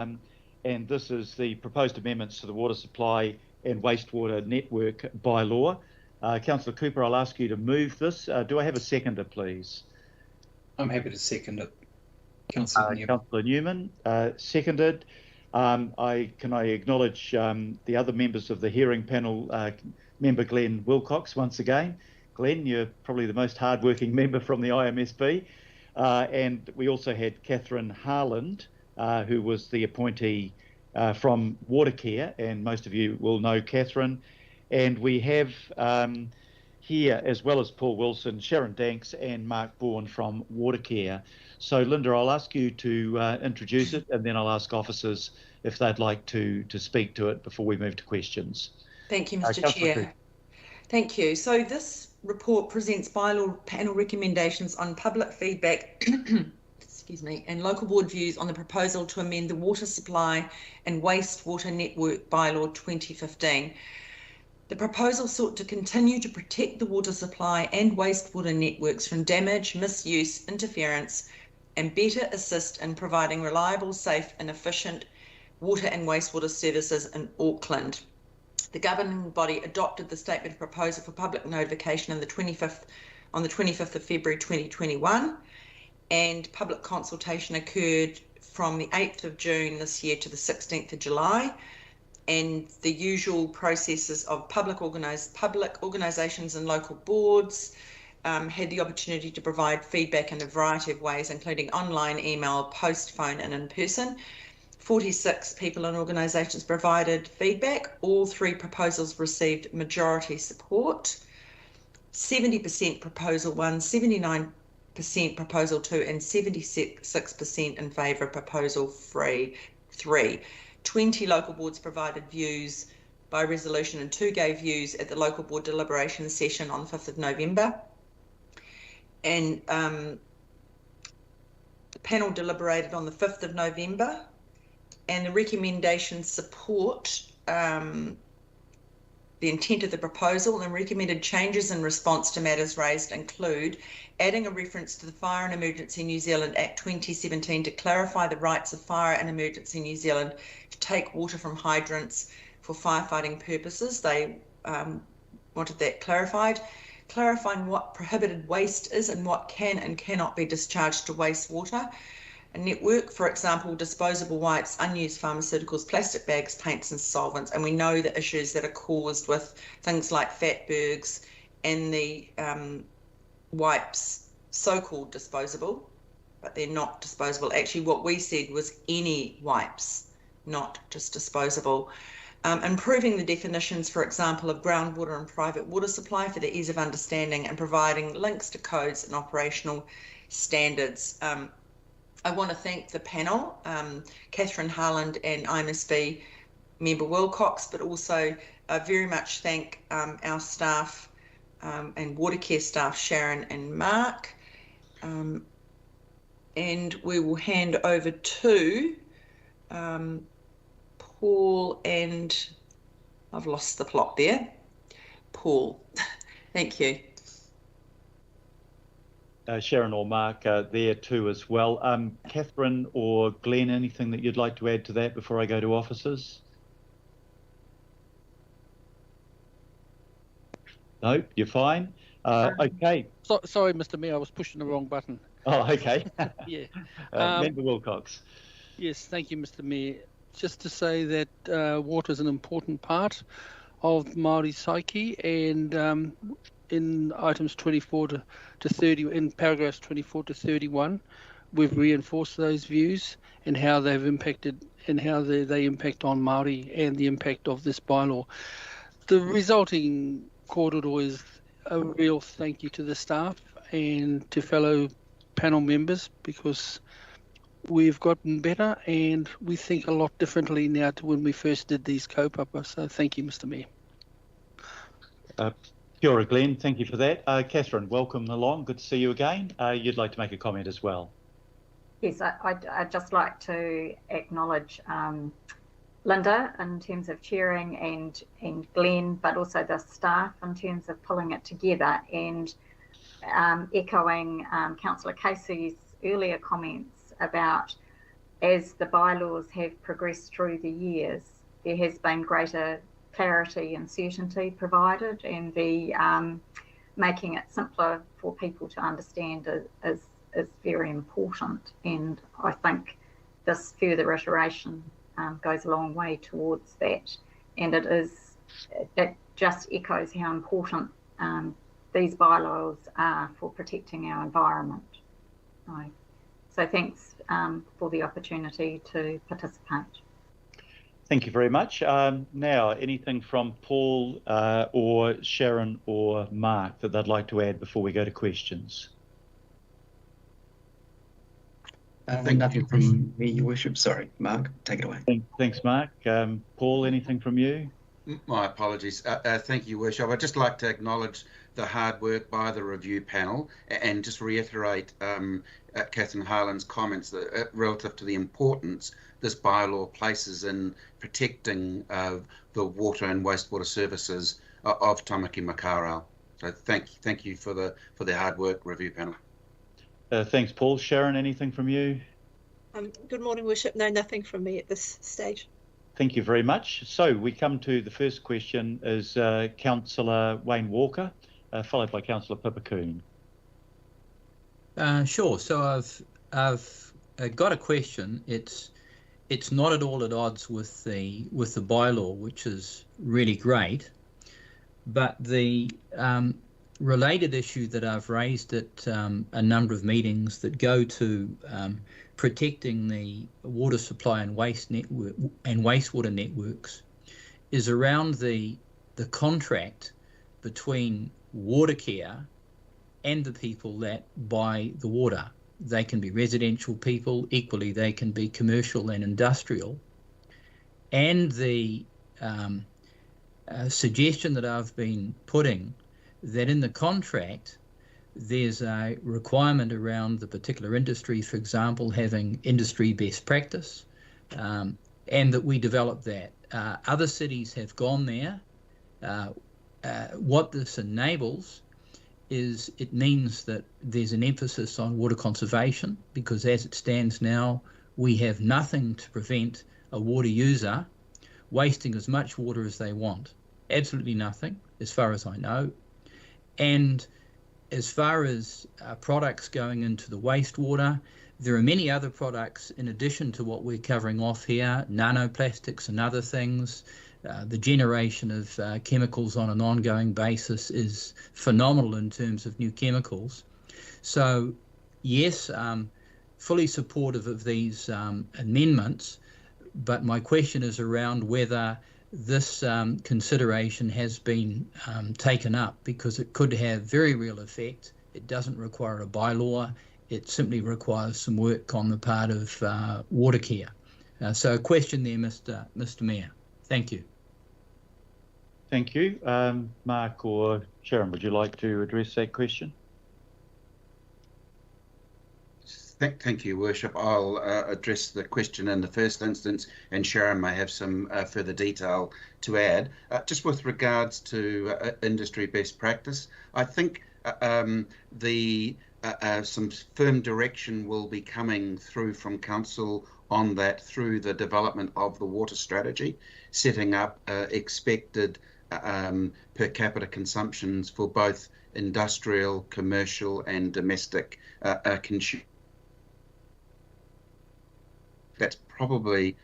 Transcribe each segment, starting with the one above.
and this is the proposed amendments to the Water Supply and Wastewater Network bylaw. Councillor Cooper, I'll ask you to move this. Do I have a seconder, please? I'm happy to second it. Councillor Newman. Councillor Newman, seconded. Can I acknowledge the other members of the hearing panel, member Glenn Wilcox once again. Glenn, you're probably the most hardworking member from the IMSB. And we also had Catherine Harland, who was the appointee from Watercare, and most of you will know Catherine. And we have here, as well as Paul Wilson, Sharon Danks and Mark Bourne from Watercare. So, Linda, I'll ask you to introduce it, and then I'll ask officers if they'd like to speak to it before we move to questions. Thank you, Mr. Chair. Thank you. So this report presents bylaw panel recommendations on public feedback excuse me, and local board views on the proposal to amend the Water Supply and Wastewater Network Bylaw 2015. The proposal sought to continue to protect the water supply and wastewater networks from damage, misuse, interference, and better assist in providing reliable, safe and efficient water and wastewater services in Auckland. The governing body adopted the statement of proposal for public notification on the 25th of February 2021, and public consultation occurred from the 8th of June this year to the 16th of July. And the usual processes of public organisations and local boards had the opportunity to provide feedback in a variety of ways, including online, email, post, phone and in person. 46 people and organisations provided feedback. All three proposals received majority support. 70% proposal 1, 79% proposal 2 and 76% in favour of proposal 3. 20 local boards provided views by resolution and 2 gave views at the local board deliberation session on the 5th of November. And the panel deliberated on the 5th of November, and the recommendations support the intent of the proposal, and recommended changes in response to matters raised include adding a reference to the Fire and Emergency New Zealand Act 2017 to clarify the rights of Fire and Emergency New Zealand to take water from hydrants for firefighting purposes. They wanted that clarified. Clarifying what prohibited waste is and what can and cannot be discharged to wastewater. A network, for example, disposable wipes, unused pharmaceuticals, plastic bags, paints and solvents. And we know the issues that are caused with things like fatbergs and the wipes, so-called disposable, but they're not disposable. Actually, what we said was any wipes, not just disposable. Improving the definitions, for example, of groundwater and private water supply for the ease of understanding, and providing links to codes and operational standards. I want to thank the panel, Catherine Harland and IMSB member Wilcox, but also very much thank our staff and Watercare staff, Sharon and Mark. And we will hand over to Paul and I've lost the plot there. Paul, thank you. Sharon or Mark there too as well. Catherine or Glenn, anything that you'd like to add to that before I go to officers? No, you're fine. Okay. Sorry, Mr. Mayor, I was pushing the wrong button. Oh, okay. Yeah. Member Wilcox. Yes, thank you, Mr. Mayor. Just to say that water is an important part of Māori psyche, and in items 24 to 30, in paragraphs 24 to 31, we've reinforced those views and how they've impacted and how they impact on Māori and the impact of this bylaw. The resulting kōrero is a real thank you to the staff and to fellow panel members, because we've gotten better and we think a lot differently now to when we first did these kaupapa. So thank you, Mr. Mayor. Kia ora, Glenn. Thank you for that. Catherine, welcome along. Good to see you again. You'd like to make a comment as well. Yes, I'd just like to acknowledge Linda in terms of chairing and Glenn, but also the staff in terms of pulling it together, and echoing Councillor Casey's earlier comments about as the bylaws have progressed through the years, there has been greater clarity and certainty provided, and the making it simpler for people to understand is very important. And I think this further iteration goes a long way towards that. And it just echoes how important these bylaws are for protecting our environment. So thanks for the opportunity to participate. Thank you very much. Now, anything from Paul or Sharon or Mark that they'd like to add before we go to questions? Nothing from me, Your Worship. Sorry, Mark, take it away. Thanks, Mark. Paul, anything from you? My apologies. Thank you, Worship. I'd just like to acknowledge the hard work by the review panel and just reiterate Catherine Harlan's comments relative to the importance this bylaw places in protecting the water and wastewater services of Tamaki Makaurau. So thank you for the hard work, review panel. Thanks, Paul. Sharon, anything from you? Good morning, Worship. No, nothing from me at this stage. Thank you very much. So we come to the first question is Councillor Wayne Walker, followed by Councillor Pipakoon. Sure. So I've got a question. It's not at all at odds with the bylaw, which is really great, but the related issue that I've raised at a number of meetings that go to protecting the water supply and waste network and wastewater networks is around the contract between Watercare and the people that buy the water. They can be residential people, equally they can be commercial and industrial. And the suggestion that I've been putting that in the contract there's a requirement around the particular industry, for example, having industry best practice, and that we develop that. Other cities have gone there. What this enables is it means that there's an emphasis on water conservation, because as it stands now, we have nothing to prevent a water user wasting as much water as they want. Absolutely nothing, as far as I know. And as far as products going into the wastewater, there are many other products in addition to what we're covering off here, nanoplastics and other things. The generation of chemicals on an ongoing basis is phenomenal in terms of new chemicals. So yes, fully supportive of these amendments, but my question is around whether this consideration has been taken up, because it could have very real effect. It doesn't require a bylaw. It simply requires some work on the part of Watercare. So a question there, Mr. Mayor. Thank you. Thank you. Mark or Sharon, would you like to address that question? Thank you, Worship. I'll address the question in the first instance, and Sharon may have some further detail to add. Just with regards to industry best practice, I think some firm direction will be coming through from Council on that through the development of the water strategy, setting up expected per capita consumptions for both industrial, commercial and domestic consumers. That's probably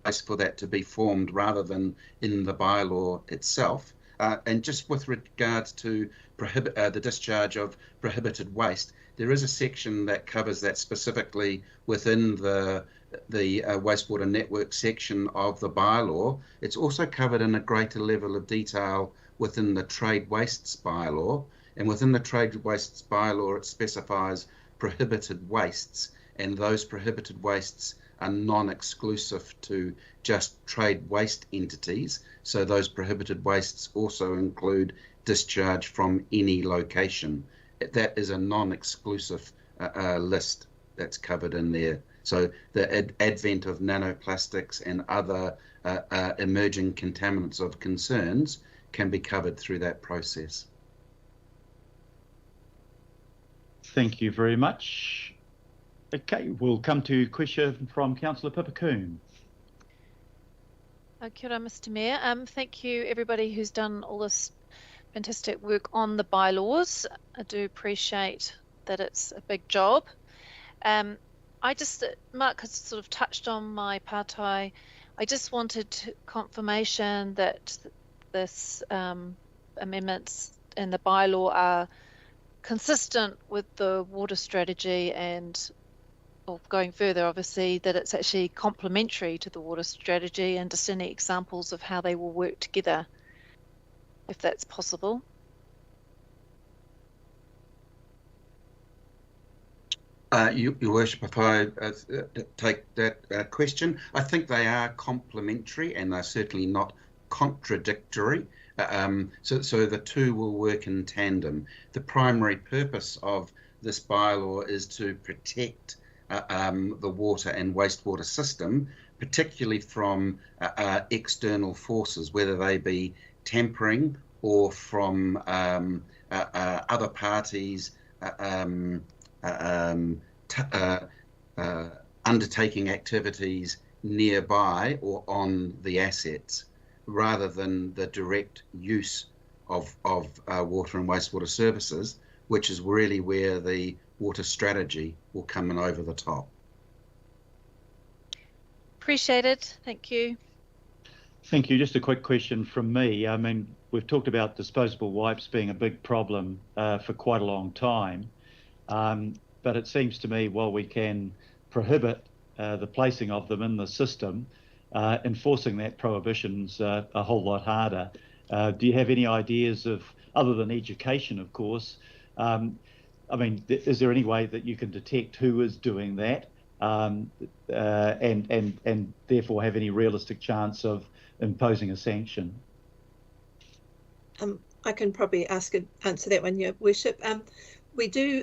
place for that to be formed rather than in the bylaw itself. And just with regards to the discharge of prohibited waste, there is a section that covers that specifically within the wastewater network section of the bylaw. It's also covered in a greater level of detail within the trade wastes bylaw. And within the trade wastes bylaw, it specifies prohibited wastes, and those prohibited wastes are non-exclusive to just trade waste entities. So those prohibited wastes also include discharge from any location. That is a non-exclusive list that's covered in there. So the advent of nanoplastics and other emerging contaminants of concerns can be covered through that process. Thank you very much. Okay, we'll come to question from Councillor Pippacoon. Kia ora, Mr. Mayor. Thank you everybody who's done all this fantastic work on the bylaws. I do appreciate that it's a big job. Mark has sort of touched on my partai. I just wanted confirmation that this amendments in the bylaw are consistent with the water strategy and, or going further, obviously, that it's actually complementary to the water strategy, and just any examples of how they will work together, if that's possible. Your Worship, if I take that question, I think they are complementary and they're certainly not contradictory. So the two will work in tandem. The primary purpose of this bylaw is to protect the water and wastewater system, particularly from external forces, whether they be tampering or from other parties undertaking activities nearby or on the assets, rather than the direct use of water and wastewater services, which is really where the water strategy will come in over the top. Appreciate it. Thank you. Thank you. Just a quick question from me. I mean, we've talked about disposable wipes being a big problem for quite a long time. But it seems to me, while we can prohibit the placing of them in the system, enforcing that prohibition's a whole lot harder. Do you have any ideas of, other than education, of course, I mean, is there any way that you can detect who is doing that and therefore have any realistic chance of imposing a sanction? I can probably answer that one, Your Worship. We do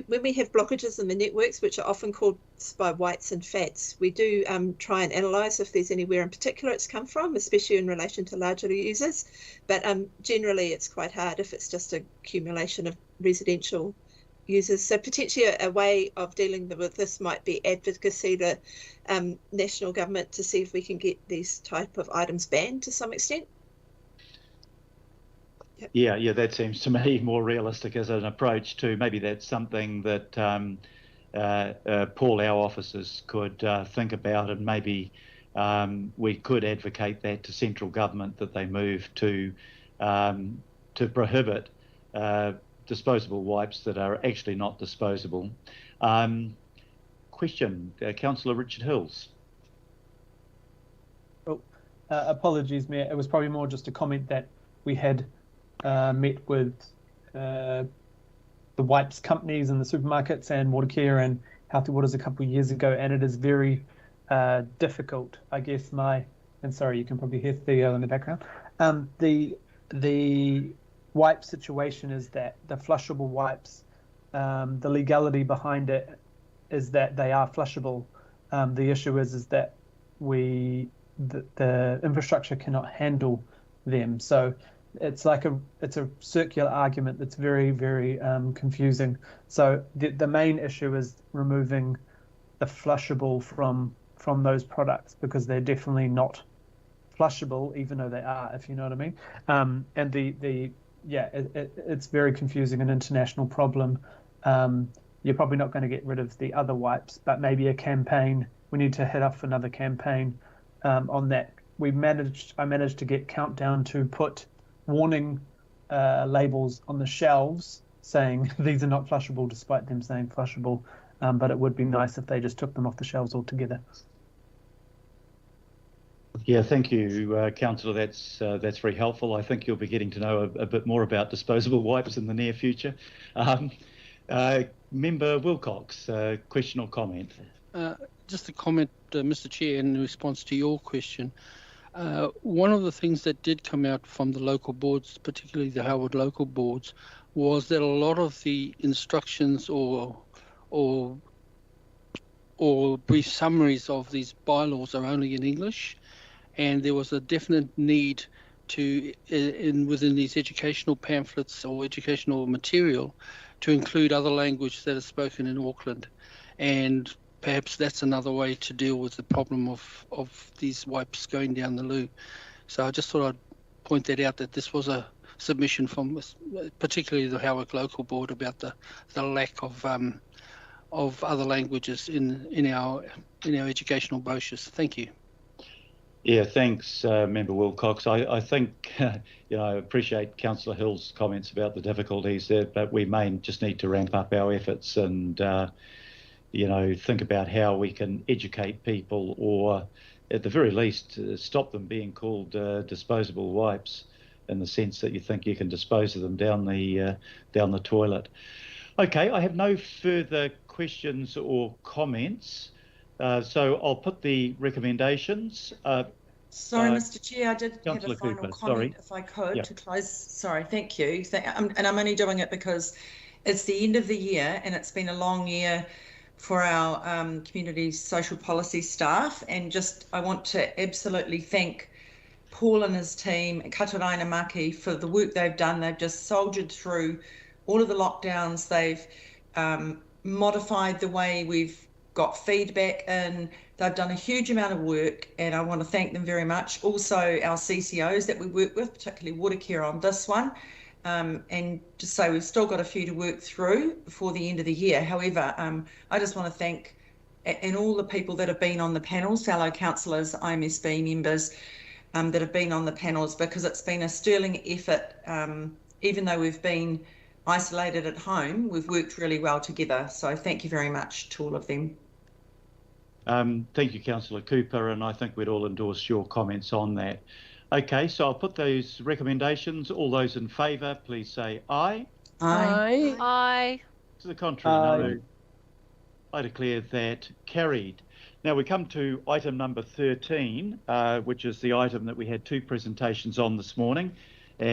when we have blockages in the networks, which are often caused by whites and fats, we do try and analyse if there's anywhere in particular it's come from, especially in relation to larger users. But generally it's quite hard if it's just an accumulation of residential users. So potentially a way of dealing with this might be advocacy to national government to see if we can get these type of items banned to some extent. Yeah, that seems to me more realistic as an approach too. Maybe that's something that Paul, our officers, could think about, and maybe we could advocate that to central government, that they move to prohibit disposable wipes that are actually not disposable. Question, Councillor Richard Hills. Oh, apologies, Mayor. It was probably more just a comment that we had met with the wipes companies and the supermarkets and Watercare and Healthy Waters a couple of years ago, and it is very difficult. I guess and sorry, you can probably hear Theo in the background. The wipe situation is that the flushable wipes, the legality behind it is that they are flushable. The issue is that the infrastructure cannot handle them. So it's like it's a circular argument that's very, very confusing. So the main issue is removing the flushable from those products, because they're definitely not flushable, even though they are, if you know what I mean. And it's very confusing, an international problem. You're probably not going to get rid of the other wipes, but maybe a campaign. We need to head off another campaign on that. I managed to get Countdown to put warning labels on the shelves saying these are not flushable, despite them saying flushable. But it would be nice if they just took them off the shelves altogether. Yeah, thank you, Councillor. That's very helpful. I think you'll be getting to know a bit more about disposable wipes in the near future. Member Wilcox, question or comment? Just a comment, Mr. Chair, in response to your question. One of the things that did come out from the local boards, particularly the Howard local boards, was that a lot of the instructions or brief summaries of these bylaws are only in English, and there was a definite need to, within these educational pamphlets or educational material, to include other language that is spoken in Auckland. and perhaps that's another way to deal with the problem of these wipes going down the loo. So I just thought I'd point that out, that this was a submission from particularly the Howick Local Board about the lack of other languages in our educational brochures. Thank you. Yeah, thanks, Member Wilcox. I think, I appreciate Councillor Hill's comments about the difficulties there, but we may just need to ramp up our efforts and, think about how we can educate people, or at the very least, stop them being called disposable wipes, in the sense that you think you can dispose of them down the toilet. Okay, I have no further questions or comments. So I'll put the recommendations. Sorry, Mr. Chair, I did have a Councillor final Cooper, comment, sorry. if I could, Yeah. to close. Sorry, thank you. And I'm only doing it because it's the end of the year and it's been a long year for our community social policy staff. And just, I want to absolutely thank Paul and his team, Kataraina Maki, for the work they've done. They've just soldiered through all of the lockdowns. They've modified the way we've got feedback in. They've done a huge amount of work, and I want to thank them very much. Also, our CCOs that we work with, particularly Watercare on this one, and just say we've still got a few to work through before the end of the year. However, I just want to thank and all the people that have been on the panels, fellow councillors, IMSB members that have been on the panels, because it's been a sterling effort. Even though we've been isolated at home, we've worked really well together. So thank you very much to all of them. Thank you, Councillor Cooper, and I think we'd all endorse your comments on that. Okay, so I'll put those recommendations. All those in favour, please say aye. Aye. Aye. To the contrary, no. I declare that carried. Now we come to item number 13, which is the item that we had two presentations on this morning.